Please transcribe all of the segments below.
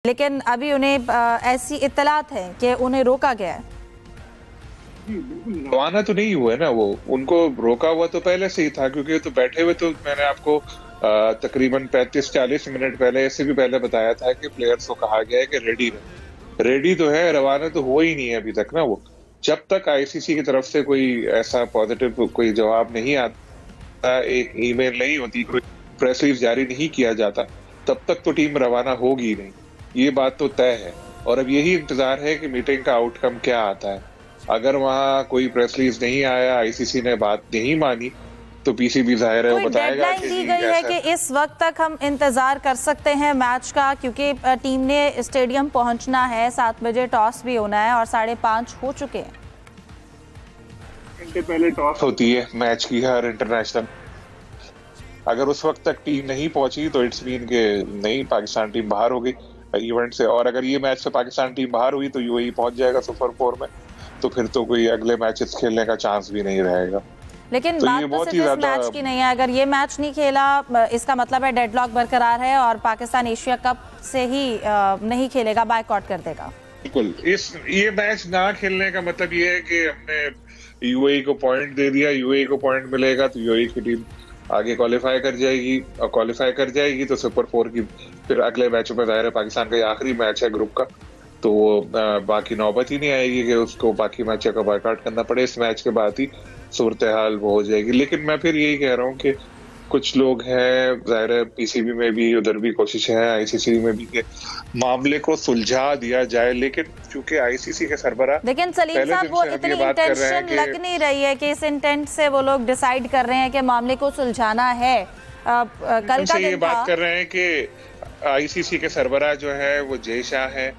लेकिन अभी उन्हें ऐसी इत्तलात है कि उन्हें रोका गया है। रवाना तो नहीं हुआ है ना, वो उनको रोका हुआ तो पहले से ही था, क्योंकि तो बैठे हुए तो मैंने आपको तकरीबन 35-40 मिनट पहले, इससे भी पहले बताया था कि प्लेयर्स को कहा गया है कि रेडी तो है, रवाना तो हुआ ही नहीं है अभी तक ना। वो जब तक आईसीसी की तरफ से कोई ऐसा पॉजिटिव कोई जवाब नहीं आता, एक ईमेल नहीं होती, कोई प्रेस रिलीज जारी नहीं किया जाता, तब तक तो टीम रवाना होगी नहीं, ये बात तो तय है। और अब यही इंतजार है कि मीटिंग का आउटकम क्या आता है। अगर वहां कोई प्रेस रिलीज नहीं आया, आईसीसी ने बात नहीं मानी, तो पीसीबी जाहिर है वो बताएगा कि दी गई है कि इस वक्त तक हम इंतजार कर सकते हैं मैच का, क्योंकि टीम ने स्टेडियम पहुंचना है, 7 बजे टॉस भी होना है और 5:30 हो चुके हैं। घंटे पहले टॉस होती है मैच की हर इंटरनेशनल। अगर उस वक्त तक टीम नहीं पहुंची तो इट्स मीन के नहीं, पाकिस्तान टीम बाहर हो गई इवेंट से। और अगर ये मैच से पाकिस्तान टीम बाहर हुई तो यूएई पहुंच जाएगा सुपर 4 में, तो फिर तो कोई अगले मैचेस खेलने का चांस भी नहीं रहेगा। लेकिन तो बात तो सिर्फ इस मैच की नहीं है, अगर ये मैच नहीं खेला इसका मतलब है डेडलॉक बरकरार है और पाकिस्तान एशिया कप से ही नहीं खेलेगा, बायकॉट कर देगा। बिल्कुल, ये मैच ना खेलने का मतलब ये है कि हमने यूएई को पॉइंट दे दिया, यूएई को पॉइंट मिलेगा तो यूएई की टीम आगे क्वालिफाई कर जाएगी, और क्वालिफाई कर जाएगी तो सुपर 4 की फिर अगले मैचों में जाहिर है पाकिस्तान का ये आखिरी मैच है ग्रुप का, तो बाकी नौबत ही नहीं आएगी कि उसको बाकी मैचों का बायकॉट करना पड़े। इस मैच के बाद ही सूरत हाल वो हो जाएगी। लेकिन मैं फिर यही कह रहा हूँ कि कुछ लोग हैं, जाहिर है पीसीबी में भी, उधर भी कोशिश है आईसीसी में भी कि मामले को सुलझा दिया जाए, लेकिन चूंकि आईसीसी के सरबराह, लेकिन सलीम साहब वो इतनी इंटेंशन लग नहीं रही है कि इस इंटेंट से वो लोग डिसाइड कर रहे हैं कि मामले को सुलझाना है। कल का ये बात कर रहे हैं कि आईसीसी के सरबराह जो है वो जय शाह है,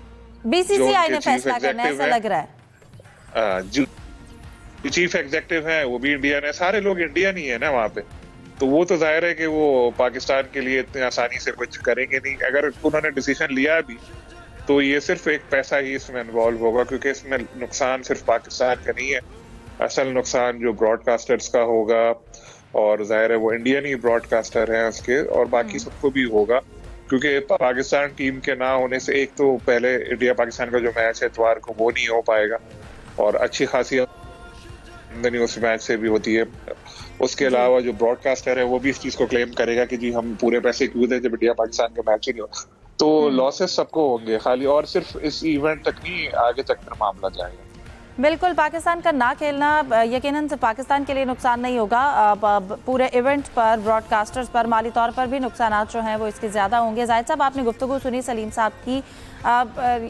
बीसीसीआई ने फैसला करना है, ऐसा लग रहा है। जो चीफ एग्जीक्यूटिव है वो भी इंडियन है, सारे लोग इंडियन ही है ना वहाँ पे, तो वो तो जाहिर है कि वो पाकिस्तान के लिए इतनी आसानी से कुछ करेंगे नहीं। अगर उन्होंने डिसीजन लिया भी तो ये सिर्फ एक पैसा ही इसमें इन्वॉल्व होगा, क्योंकि इसमें नुकसान सिर्फ पाकिस्तान का नहीं है, असल नुकसान जो ब्रॉडकास्टर्स का होगा, और जाहिर है वो इंडियन ही ब्रॉडकास्टर हैं उसके, और बाकी सबको भी होगा, क्योंकि पाकिस्तान टीम के ना होने से एक तो पहले इंडिया पाकिस्तान का जो मैच है इतवार को वो नहीं हो पाएगा, और अच्छी खासी आमदनी उस मैच से भी होती है। उसके अलावा जो ब्रॉडकास्टर है वो भी इस चीज को क्लेम करेगा कि जी हम पूरे पैसे क्यों दें जब इंडिया पाकिस्तान का मैच ही नहीं हो, तो लॉसेस सबको होंगे खाली, और सिर्फ इस इवेंट तक नहीं, आगे तक फिर मामला जाएगा। बिल्कुल, पाकिस्तान का ना खेलना यकीनन से पाकिस्तान के लिए नुकसान नहीं होगा, पूरे इवेंट पर, ब्रॉडकास्टर्स पर, माली तौर पर भी नुकसान जो हैं वो इसके ज़्यादा होंगे। जाहिद साहब, आपने गुफ्तगू सुनी सलीम साहब की,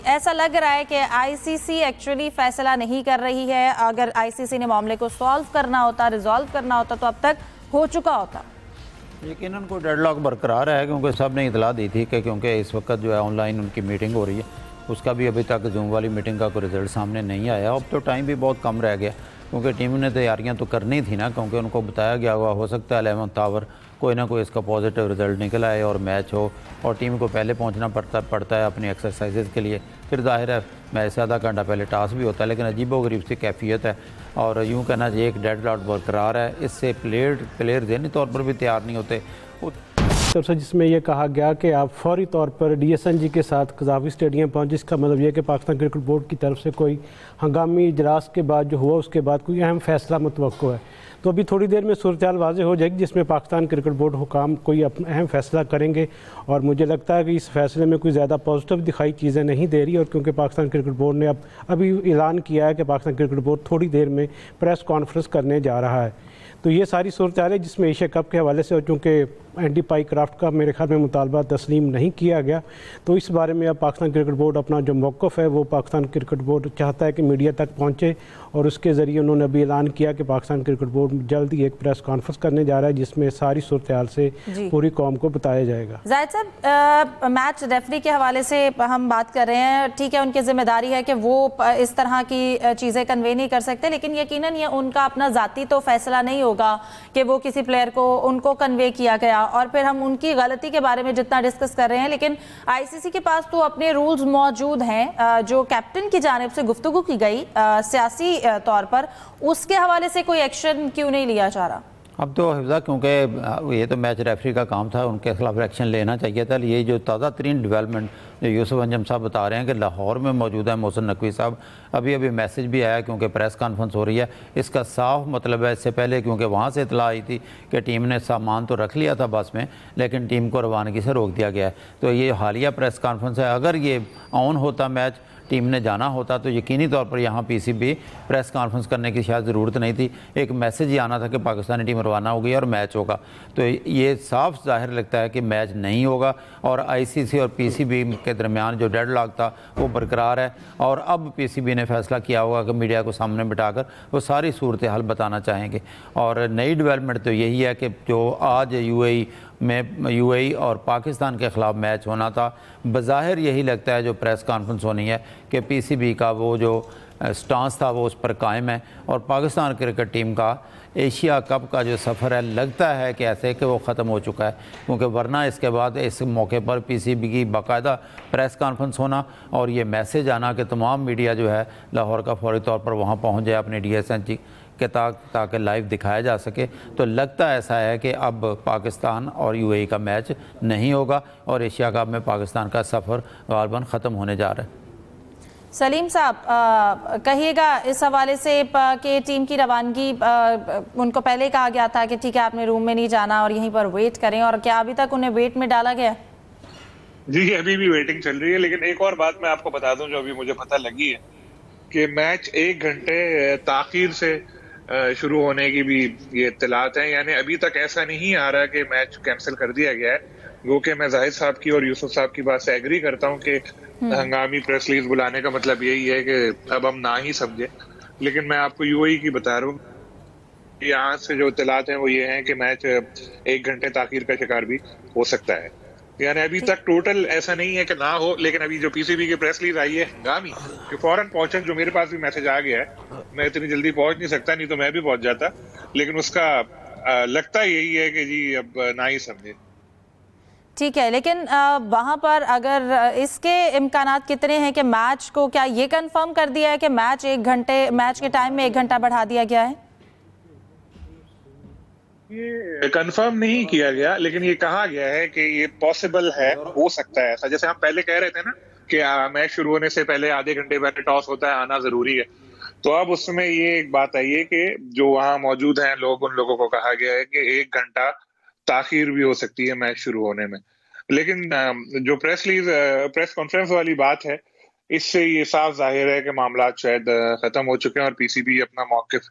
ऐसा लग रहा है कि आईसीसी एक्चुअली फैसला नहीं कर रही है। अगर आईसीसी ने मामले को सॉल्व करना होता, रिजॉल्व करना होता, तो अब तक हो चुका होता। यकीनन कोई डेडलॉक बरकरार है, क्योंकि सब ने इतला दी थी कि क्योंकि इस वक्त जो है ऑनलाइन उनकी मीटिंग हो रही है, उसका भी अभी तक जूम वाली मीटिंग का कोई रिजल्ट सामने नहीं आया। अब तो टाइम भी बहुत कम रह गया, क्योंकि टीम ने तैयारियां तो करनी थी ना, क्योंकि उनको बताया गया हुआ हो सकता है 11th आवर कोई ना कोई इसका पॉजिटिव रिजल्ट निकल आए और मैच हो, और टीम को पहले पहुंचना पड़ता है अपनी एक्सरसाइजेज के लिए। फिर जाहिर है मैच से आधा घंटा पहले टास्क भी होता है, लेकिन अजीबोगरीब सी कैफियत है, और यूँ कहना चाहिए एक डेडलॉक बरकरार है। इससे प्लेयर ज़हनी तौर पर भी तैयार नहीं होते। तरफ से जिसमें यह कहा गया कि आप फौरी तौर पर डीएसएनजी के साथ कज़ाफ़ी स्टेडियम पहुँच, जिसका मतलब यह कि पाकिस्तान क्रिकेट बोर्ड की तरफ से कोई हंगामी इजलास के बाद जो हुआ उसके बाद कोई अहम फैसला मुतवक्को है। तो अभी थोड़ी देर में सूरत हाल वाज़ेह हो जाएगी, जिसमें पाकिस्तान क्रिकेट बोर्ड हुकाम कोई अपना अहम फैसला करेंगे, और मुझे लगता है कि इस फैसले में कोई ज़्यादा पॉजिटिव दिखाई चीज़ें नहीं दे रही। और क्योंकि पाकिस्तान क्रिकेट बोर्ड ने अभी ऐलान किया है कि पाकिस्तान क्रिकेट बोर्ड थोड़ी देर में प्रेस कॉन्फ्रेंस करने जा रहा है, तो ये सारी सूरत हाल है जिसमें एशिया कप के हवाले से, और चूँकि एंडी पाइक्राफ्ट का मेरे ख्याल में मुतालबा तस्लीम नहीं किया गया, तो इस बारे में अब पाकिस्तान क्रिकेट बोर्ड अपना जो मौक़िफ़ है वो पाकिस्तान क्रिकेट बोर्ड चाहता है कि मीडिया तक पहुँचे, और उसके ज़रिए उन्होंने अभी ऐलान किया कि पाकिस्तान क्रिकेट बोर्ड जल्द ही एक प्रेस कॉन्फ्रेंस करने जा रहा है, जिसमें सारी सूरत हाल से पूरी कौम को बताया जाएगा। जाहिद साहब, मैच रेफरी के हवाले से हम बात कर रहे हैं, ठीक है, उनकी जिम्मेदारी है कि वो इस तरह की चीज़ें कन्वे नहीं कर सकते, लेकिन यकीनन ये उनका अपना ज़ाती तो फैसला नहीं होगा कि वो किसी प्लेयर को उनको कन्वे किया गया, और फिर हम उनकी गलती के बारे में जितना डिस्कस कर रहे हैं, लेकिन आईसीसी के पास तो अपने रूल्स मौजूद हैं। जो कैप्टन की जानिब से गुफ्तगू की गई सियासी तौर पर, उसके हवाले से कोई एक्शन क्यों नहीं लिया जा रहा? अब तो हिफ्जा, क्योंकि ये तो मैच रेफरी का काम था, उनके खिलाफ एक्शन लेना चाहिए था। ये जो ताज़ा तरीन डेवलपमेंट जो यूसुफ अंजम साहब बता रहे हैं कि लाहौर में मौजूद है मोहसिन नकवी साहब, अभी अभी मैसेज भी आया क्योंकि प्रेस कॉन्फ्रेंस हो रही है, इसका साफ मतलब है इससे पहले क्योंकि वहाँ से इतला आई थी कि टीम ने सामान तो रख लिया था बस में, लेकिन टीम को रवानगी से रोक दिया गया है। तो ये हालिया प्रेस कॉन्फ्रेंस है, अगर ये ऑन होता मैच, टीम ने जाना होता तो यकीनी तौर पर यहाँ पीसीबी प्रेस कॉन्फ्रेंस करने की शायद ज़रूरत नहीं थी, एक मैसेज ही आना था कि पाकिस्तानी टीम रवाना हो गई और मैच होगा। तो ये साफ जाहिर लगता है कि मैच नहीं होगा और आईसीसी और पीसीबी के दरमियान जो डेडलॉक था वो बरकरार है। और अब पीसीबी ने फैसला किया होगा कि मीडिया को सामने बिठाकर वो सारी सूरत हाल बताना चाहेंगे। और नई डेवलपमेंट तो यही है कि जो आज यूएई और पाकिस्तान के ख़िलाफ़ मैच होना था, बज़ाहिर यही लगता है जो प्रेस कॉन्फ्रेंस होनी है कि पीसीबी का वो जो स्टांस था वो उस पर कायम है। और पाकिस्तान क्रिकेट टीम का एशिया कप का जो सफ़र है, लगता है कि ऐसे कि वो ख़त्म हो चुका है, क्योंकि वरना इसके बाद इस मौके पर पीसीबी की बाकायदा प्रेस कॉन्फ्रेंस होना और ये मैसेज आना कि तमाम मीडिया जो है लाहौर का फौरी तौर पर वहाँ पहुँच जाए अपने DSNG के ताकि लाइव दिखाया जा सके। तो लगता ऐसा है कि अब पाकिस्तान और यूएई का मैच नहीं होगा और एशिया कप में पाकिस्तान का सफ़र गालबन ख़त्म होने जा रहा है। सलीम साहब कहिएगा इस हवाले से कि टीम की रवानगी उनको पहले कहा गया था कि ठीक है आपने रूम में नहीं जाना और यहीं पर वेट करें, और क्या अभी तक उन्हें वेट में डाला गया? जी अभी भी वेटिंग चल रही है, लेकिन एक और बात मैं आपको बता दूं जो अभी मुझे पता लगी है कि मैच 1 घंटे ताखीर से शुरू होने की भी ये इत्तलात है। यानी अभी तक ऐसा नहीं आ रहा कि मैच कैंसिल कर दिया गया है। वो कि मैं जाहिद साहब की और यूसुफ साहब की बात से एग्री करता हूं कि हंगामी प्रेस रिलीज बुलाने का मतलब यही है कि अब हम ना ही समझे। लेकिन मैं आपको यूएई की बता रहा हूँ, यहाँ से जो इत्तलात हैं वो ये हैं कि मैच 1 घंटे ताखीर का शिकार भी हो सकता है। यानी अभी तक टोटल ऐसा नहीं है कि ना हो, लेकिन अभी जो पीसीबी की प्रेस रिलीज आई है हंगामी कि फौरन पहुंचे, जो मेरे पास भी मैसेज आ गया है, मैं इतनी जल्दी पहुंच नहीं सकता, नहीं तो मैं भी पहुंच जाता, लेकिन उसका लगता यही है कि जी अब ना ही समझे। ठीक है, लेकिन वहां पर अगर इसके इम्कानात कितने हैं कि मैच को, क्या ये कंफर्म कर दिया है कि मैच के टाइम में 1 घंटा बढ़ा दिया गया है? ये कंफर्म नहीं किया गया, लेकिन ये कहा गया है कि ये पॉसिबल है, हो सकता है ऐसा। जैसे हम पहले कह रहे थे ना कि मैच शुरू होने से पहले आधे घंटे पहले टॉस होता है, आना जरूरी है, तो अब उसमें ये एक बात आई है कि जो वहां मौजूद हैं लोग, उन लोगों को कहा गया है कि 1 घंटा ताखीर भी हो सकती है मैच शुरू होने में। लेकिन जो प्रेस कॉन्फ्रेंस वाली बात है, इससे ये साफ जाहिर है कि मामला शायद खत्म हो चुके हैं और पीसीबी अपना मौकिफ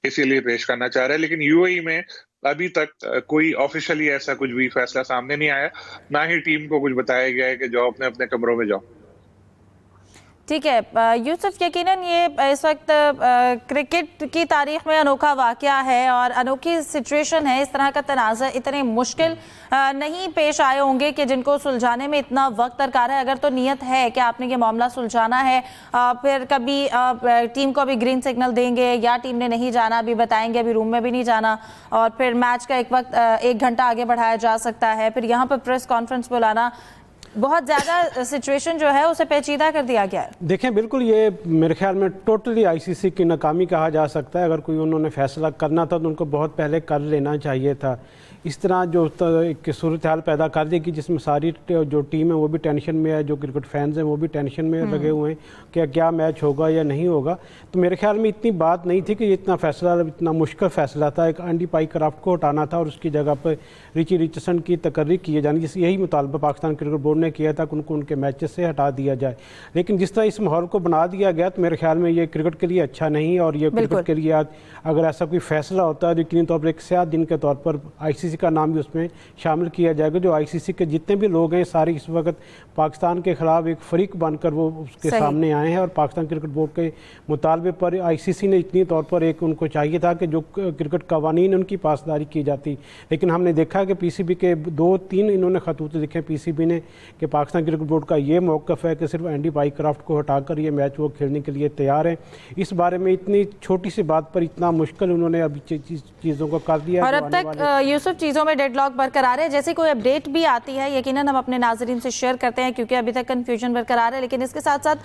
इसीलिए पेश करना चाह रहा है। लेकिन यूएई में अभी तक कोई ऑफिशियली ऐसा कुछ भी फैसला सामने नहीं आया, ना ही टीम को कुछ बताया गया है कि जाओ अपने अपने कमरों में जाओ। ठीक है यूसुफ, यकीनन ये इस वक्त क्रिकेट की तारीख में अनोखा वाक़या है और अनोखी सिचुएशन है। इस तरह का तनाज़ा इतने मुश्किल नहीं पेश आए होंगे कि जिनको सुलझाने में इतना वक्त दरकार है। अगर तो नीयत है कि आपने ये मामला सुलझाना है, फिर कभी टीम को अभी ग्रीन सिग्नल देंगे या टीम ने नहीं जाना, अभी बताएंगे अभी रूम में भी नहीं जाना, और फिर मैच का 1 घंटा आगे बढ़ाया जा सकता है, फिर यहाँ पर प्रेस कॉन्फ्रेंस बुलाना, बहुत ज़्यादा सिचुएशन जो है उसे पेचीदा कर दिया गया है। देखें, बिल्कुल ये मेरे ख्याल में टोटली आईसीसी की नाकामी कहा जा सकता है। अगर कोई उन्होंने फैसला करना था तो उनको बहुत पहले कर लेना चाहिए था। इस तरह जो एक सूरत हाल पैदा कर देगी जिसमें सारी जो टीम है वो भी टेंशन में है, जो क्रिकेट फैंस हैं वो भी टेंशन में लगे हुए हैं कि क्या मैच होगा या नहीं होगा। तो मेरे ख्याल में इतनी बात नहीं थी कि इतना मुश्किल फैसला था। एक एंडी पाइकराफ्ट को हटाना था और उसकी जगह पर रिची रिचर्डसन की तकर्री किए जानी, जिस यही मुतालबा पाकिस्तान क्रिकेट बोर्ड ने किया था कि उनको उनके मैचेस से हटा दिया जाए। लेकिन जिस तरह इस माहौल को बना दिया गया तो मेरे ख्याल में ये क्रिकेट के लिए अच्छा नहीं, और ये क्रिकेट के लिए अगर ऐसा कोई फैसला होता है यकीनी तौर पर एक सियाह दिन के तौर पर आईसीसी का नाम भी उसमें शामिल किया जाएगा। जो आईसीसी के जितने भी लोग हैं सारे इस वक्त पाकिस्तान के खिलाफ एक फरीक बनकर वो उसके सामने आए हैं, और पाकिस्तान क्रिकेट बोर्ड के मुतालबे पर आईसीसी ने इतनी तौर पर एक उनको चाहिए था कि जो क्रिकेट कवानीन उनकी पासदारी की जाती। लेकिन हमने देखा कि पीसीबी के 2-3 इन्होंने खतूत लिखे पीसीबी ने कि पाकिस्तान क्रिकेट बोर्ड का ये मौक़िफ़ है कि सिर्फ एंडी पाइकराफ्ट को हटाकर ये मैच वो खेलने के लिए तैयार है। इस बारे में इतनी छोटी सी बात पर इतना मुश्किल उन्होंने अभी चीज़ों को कर दिया। और अब तक यूसुफ चीज़ों में डेडलॉक बरकरार है। जैसे कोई अपडेट भी आती है यकीनन हम अपने नाजरीन से शेयर करते हैं, क्योंकि अभी तक कन्फ्यूजन बरकरार है। लेकिन इसके साथ साथ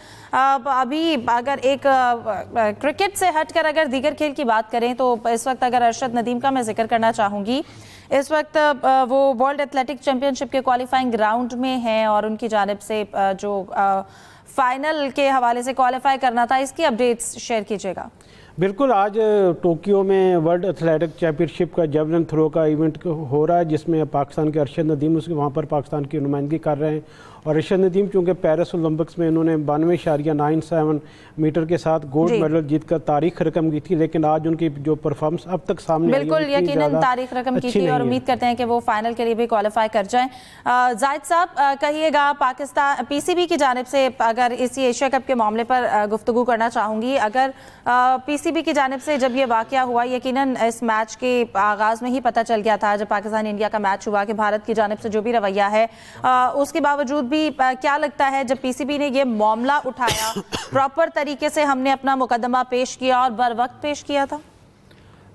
अभी अगर एक क्रिकेट से हटकर अगर दीगर खेल की बात करें तो इस वक्त अगर अरशद नदीम का मैं जिक्र करना चाहूँगी, इस वक्त वो वर्ल्ड एथलेटिक चैंपियनशिप के क्वालिफाइंग राउंड में हैं और उनकी जानिब से जो फाइनल के हवाले से क्वालिफाई करना था, इसकी अपडेट्स शेयर कीजिएगा। बिल्कुल, आज टोक्यो में वर्ल्ड एथलेटिक चैम्पियनशिप का जेवलिन थ्रो का इवेंट हो रहा है, जिसमें पाकिस्तान के अरशद नदीम उसके वहाँ पर पाकिस्तान की नुमाइंदगी कर रहे हैं। और अरशद नदीम चूँकि पेरिस ओलंपिक्स में इन्होंने 92.97 मीटर के साथ गोल्ड मेडल जीतकर तारीख रकम की थी, लेकिन आज उनकी जो परफॉर्मेंस अब तक सामने बिल्कुल यकीनन तारीख रकम की थी और उम्मीद करते हैं कि वो फाइनल के लिए भी क्वालिफाई कर जाएं। जाहिद साहब, कहिएगा पाकिस्तान पीसीबी की जानिब से, अगर इसी एशिया कप के मामले पर गुफ्तगू करना चाहूँगी, अगर पीसीबी की जानिब से जब ये वाक़या हुआ, यकीनन इस मैच के आगाज़ में ही पता चल गया था जब पाकिस्तान इंडिया का मैच हुआ कि भारत की जानिब से जो भी रवैया है, उसके बावजूद भी क्या लगता है जब पीसीबी ने ये मामला उठाया, प्रॉपर तरीके से हमने अपना मुकदमा पेश किया और बर वक्त पेश किया था?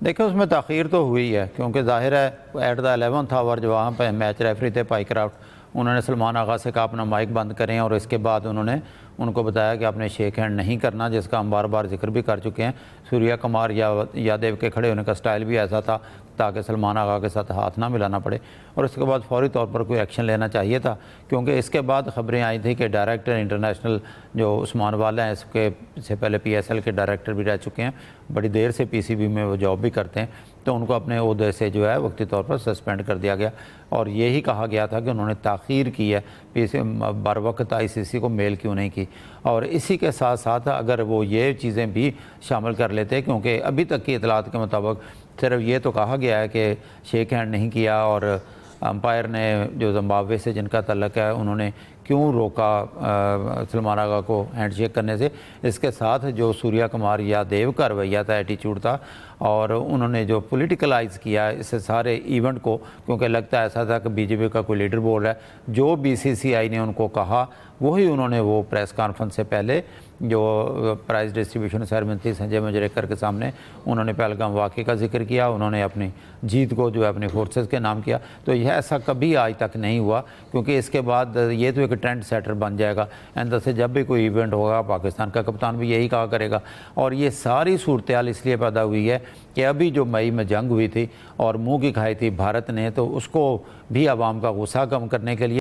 देखिए, उसमें ताख़ीर तो हुई है, क्योंकि ज़ाहिर है एट द 11th आवर जो वहाँ पर मैच रेफरी थे पाइक्राफ्ट, उन्होंने सलमान आगा से कहा अपना माइक बंद करें और इसके बाद उन्होंने उनको बताया कि आपने शेक हैंड नहीं करना, जिसका हम बार बार जिक्र भी कर चुके हैं। सूर्या कुमार यादव के खड़े होने का स्टाइल भी ऐसा था ताकि सलमान आगा के साथ हाथ ना मिलाना पड़े, और इसके बाद फौरी तौर पर कोई एक्शन लेना चाहिए था, क्योंकि इसके बाद खबरें आई थी कि डायरेक्टर इंटरनेशनल जो उस्मान वाला हैं, इसके से पहले PSL के डायरेक्टर भी रह चुके हैं, बड़ी देर से PCB में वो जॉब भी करते हैं, तो उनको अपने ओहदे से जो है वक्ती तौर पर सस्पेंड कर दिया गया। और यही कहा गया था कि उन्होंने ताख़ीर की है, बर वक्त ICC को मेल क्यों नहीं की। और इसी के साथ साथ अगर वो ये चीज़ें भी शामिल कर लेते, क्योंकि अभी तक की इतलात के मुताबिक सिर्फ ये तो कहा गया है कि शेक हैंड नहीं किया, और अंपायर ने जो जिम्बाब्वे से जिनका तल्लक है उन्होंने क्यों रोका सलमान आगा को हैंडशेक करने से। इसके साथ जो सूर्या कुमार यादव का रवैया था, एटीट्यूड था, और उन्होंने जो पॉलिटिकलाइज़ किया इस सारे इवेंट को, क्योंकि लगता ऐसा था कि बीजेपी का कोई लीडर बोल रहा है, जो BCCI ने उनको कहा वही उन्होंने वो प्रेस कॉन्फ्रेंस से पहले जो प्राइज़ डिस्ट्रीब्यूशन सेरेमनी थी संजय मंजरेकर के सामने, उन्होंने पहलगाम वाक़े का जिक्र किया, उन्होंने अपनी जीत को जो है अपनी फोर्सेस के नाम किया। तो यह ऐसा कभी आज तक नहीं हुआ, क्योंकि इसके बाद ये तो एक ट्रेंड सेटर बन जाएगा। अंदर से जब भी कोई इवेंट होगा पाकिस्तान का कप्तान भी यही कहा करेगा। और ये सारी सूरत हाल इसलिए पैदा हुई है कि अभी जो मई में जंग हुई थी और मुँह की खाई थी भारत ने, तो उसको भी आवाम का गुस्सा कम करने के लिए